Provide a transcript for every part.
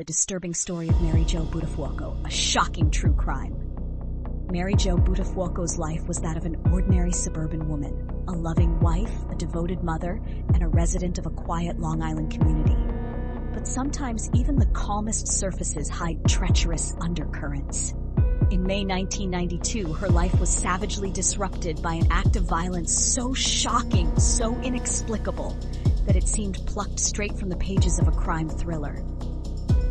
the disturbing story of Mary Jo Buttafuoco, a shocking true crime. Mary Jo Buttafuoco's life was that of an ordinary suburban woman, a loving wife, a devoted mother, and a resident of a quiet Long Island community. But sometimes even the calmest surfaces hide treacherous undercurrents. In May 1992, her life was savagely disrupted by an act of violence so shocking, so inexplicable, that it seemed plucked straight from the pages of a crime thriller.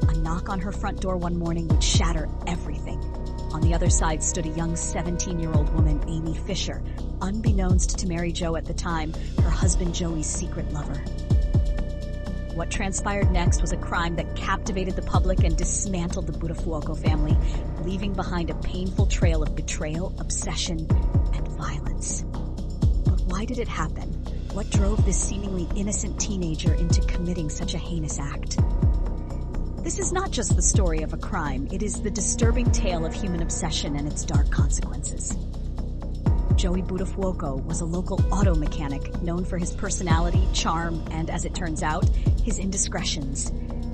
A knock on her front door one morning would shatter everything. On the other side stood a young 17-year-old woman, Amy Fisher, unbeknownst to Mary Jo at the time, her husband Joey's secret lover. What transpired next was a crime that captivated the public and dismantled the Buttafuoco family, leaving behind a painful trail of betrayal, obsession, and violence. But why did it happen? What drove this seemingly innocent teenager into committing such a heinous act? This is not just the story of a crime, it is the disturbing tale of human obsession and its dark consequences. Joey Buttafuoco was a local auto mechanic known for his personality, charm, and, as it turns out, his indiscretions.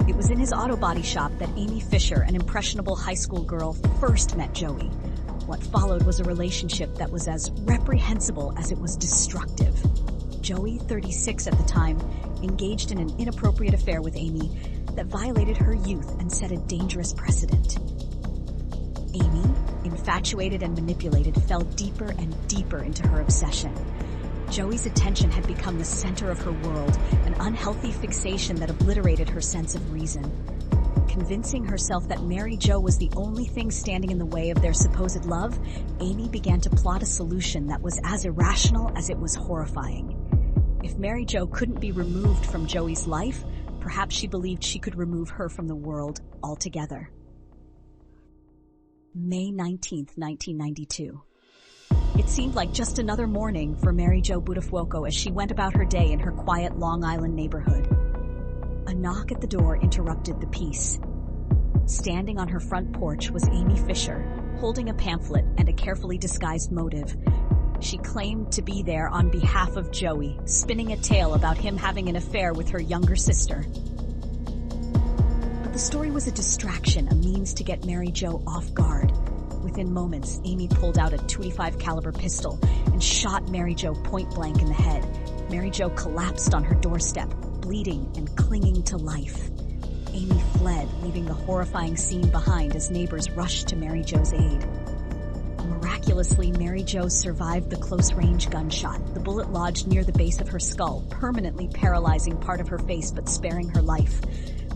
It was in his auto body shop that Amy Fisher, an impressionable high school girl, first met Joey. What followed was a relationship that was as reprehensible as it was destructive. Joey, 36 at the time, engaged in an inappropriate affair with Amy that violated her youth and set a dangerous precedent. Amy, infatuated and manipulated, fell deeper and deeper into her obsession. Joey's attention had become the center of her world, an unhealthy fixation that obliterated her sense of reason. Convincing herself that Mary Jo was the only thing standing in the way of their supposed love, Amy began to plot a solution that was as irrational as it was horrifying. If Mary Jo couldn't be removed from Joey's life, perhaps she believed she could remove her from the world altogether. May 19, 1992. It seemed like just another morning for Mary Jo Buttafuoco as she went about her day in her quiet Long Island neighborhood. A knock at the door interrupted the peace. Standing on her front porch was Amy Fisher, holding a pamphlet and a carefully disguised motive. She claimed to be there on behalf of Joey, spinning a tale about him having an affair with her younger sister. But the story was a distraction, a means to get Mary Jo off guard. Within moments, Amy pulled out a .25 caliber pistol and shot Mary Jo point blank in the head. Mary Jo collapsed on her doorstep, bleeding and clinging to life. Amy fled, leaving the horrifying scene behind as neighbors rushed to Mary Jo's aid. Miraculously, Mary Jo survived the close-range gunshot. The bullet lodged near the base of her skull, permanently paralyzing part of her face but sparing her life.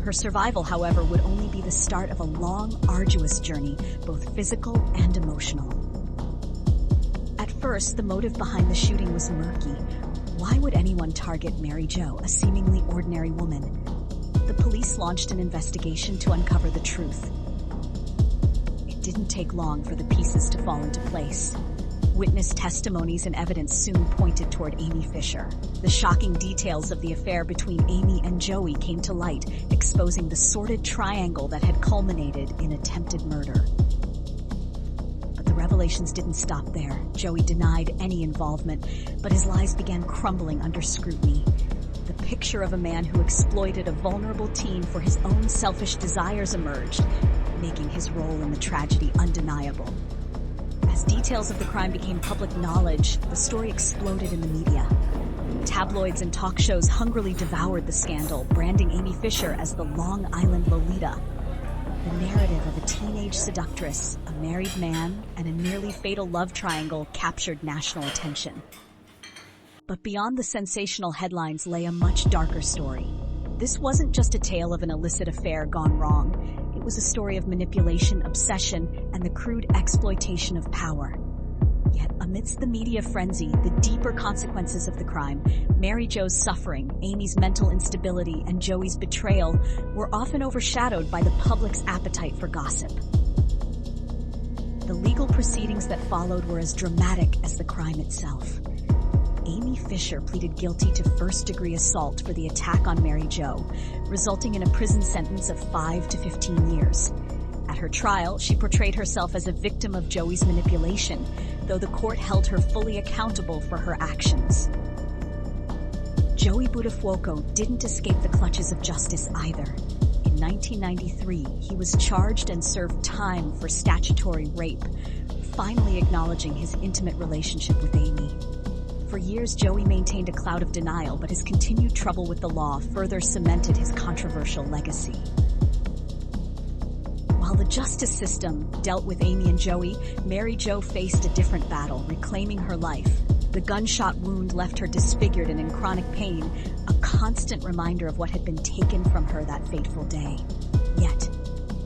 Her survival, however, would only be the start of a long, arduous journey, both physical and emotional. At first, the motive behind the shooting was murky. Why would anyone target Mary Jo, a seemingly ordinary woman? The police launched an investigation to uncover the truth. It didn't take long for the pieces to fall into place. Witness testimonies and evidence soon pointed toward Amy Fisher. The shocking details of the affair between Amy and Joey came to light, exposing the sordid triangle that had culminated in attempted murder. But the revelations didn't stop there. Joey denied any involvement, but his lies began crumbling under scrutiny. The picture of a man who exploited a vulnerable teen for his own selfish desires emerged, making his role in the tragedy undeniable. As details of the crime became public knowledge, the story exploded in the media. Tabloids and talk shows hungrily devoured the scandal, branding Amy Fisher as the Long Island Lolita. The narrative of a teenage seductress, a married man, and a nearly fatal love triangle captured national attention. But beyond the sensational headlines lay a much darker story. This wasn't just a tale of an illicit affair gone wrong. It was a story of manipulation, obsession, and the crude exploitation of power. Yet, amidst the media frenzy, the deeper consequences of the crime, Mary Jo's suffering, Amy's mental instability, and Joey's betrayal were often overshadowed by the public's appetite for gossip. The legal proceedings that followed were as dramatic as the crime itself. Amy Fisher pleaded guilty to first-degree assault for the attack on Mary Jo, resulting in a prison sentence of 5 to 15 years. At her trial, she portrayed herself as a victim of Joey's manipulation, though the court held her fully accountable for her actions. Joey Buttafuoco didn't escape the clutches of justice either. In 1993, he was charged and served time for statutory rape, finally acknowledging his intimate relationship with Amy. For years, Joey maintained a cloud of denial, but his continued trouble with the law further cemented his controversial legacy. While the justice system dealt with Amy and Joey, Mary Jo faced a different battle, reclaiming her life. The gunshot wound left her disfigured and in chronic pain, a constant reminder of what had been taken from her that fateful day. Yet,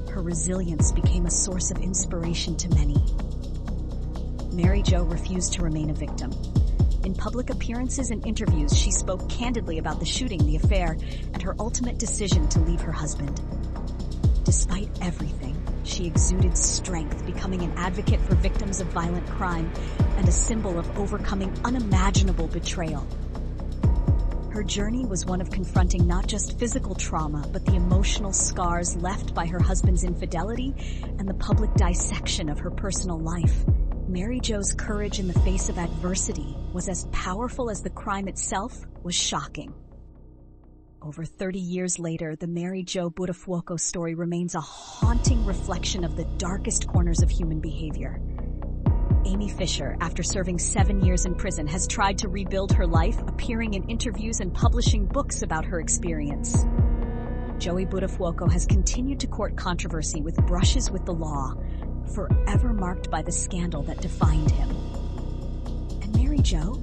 her resilience became a source of inspiration to many. Mary Jo refused to remain a victim. In public appearances and interviews, she spoke candidly about the shooting, the affair, and her ultimate decision to leave her husband. Despite everything, she exuded strength, becoming an advocate for victims of violent crime and a symbol of overcoming unimaginable betrayal. Her journey was one of confronting not just physical trauma, but the emotional scars left by her husband's infidelity and the public dissection of her personal life. Mary Jo's courage in the face of adversity was as powerful as the crime itself was shocking. Over 30 years later, the Mary Jo Buttafuoco story remains a haunting reflection of the darkest corners of human behavior. Amy Fisher, after serving 7 years in prison, has tried to rebuild her life, appearing in interviews and publishing books about her experience. Joey Buttafuoco has continued to court controversy with brushes with the law, forever marked by the scandal that defined him. And Mary Jo?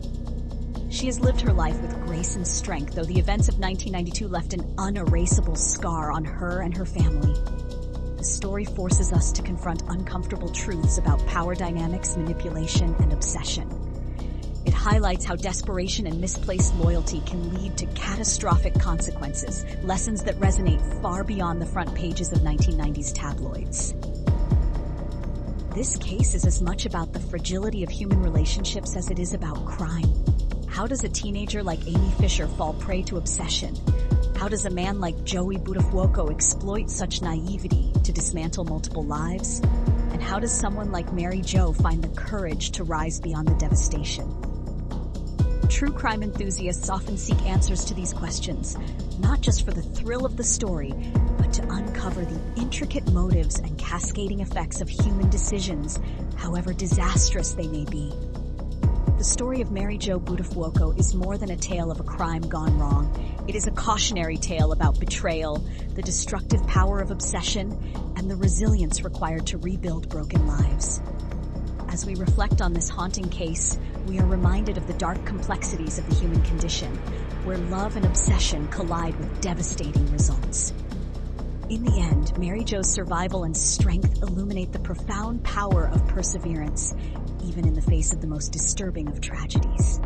She has lived her life with grace and strength, though the events of 1992 left an unerasable scar on her and her family. The story forces us to confront uncomfortable truths about power dynamics, manipulation, and obsession. It highlights how desperation and misplaced loyalty can lead to catastrophic consequences, lessons that resonate far beyond the front pages of 1990s tabloids. This case is as much about the fragility of human relationships as it is about crime. How does a teenager like Amy Fisher fall prey to obsession? How does a man like Joey Buttafuoco exploit such naivety to dismantle multiple lives? And how does someone like Mary Jo find the courage to rise beyond the devastation? True crime enthusiasts often seek answers to these questions, not just for the thrill of the story, but to uncover the intricate motives and cascading effects of human decisions, however disastrous they may be. The story of Mary Jo Buttafuoco is more than a tale of a crime gone wrong. It is a cautionary tale about betrayal, the destructive power of obsession, and the resilience required to rebuild broken lives. As we reflect on this haunting case, we are reminded of the dark complexities of the human condition, where love and obsession collide with devastating results. In the end, Mary Jo's survival and strength illuminate the profound power of perseverance, even in the face of the most disturbing of tragedies.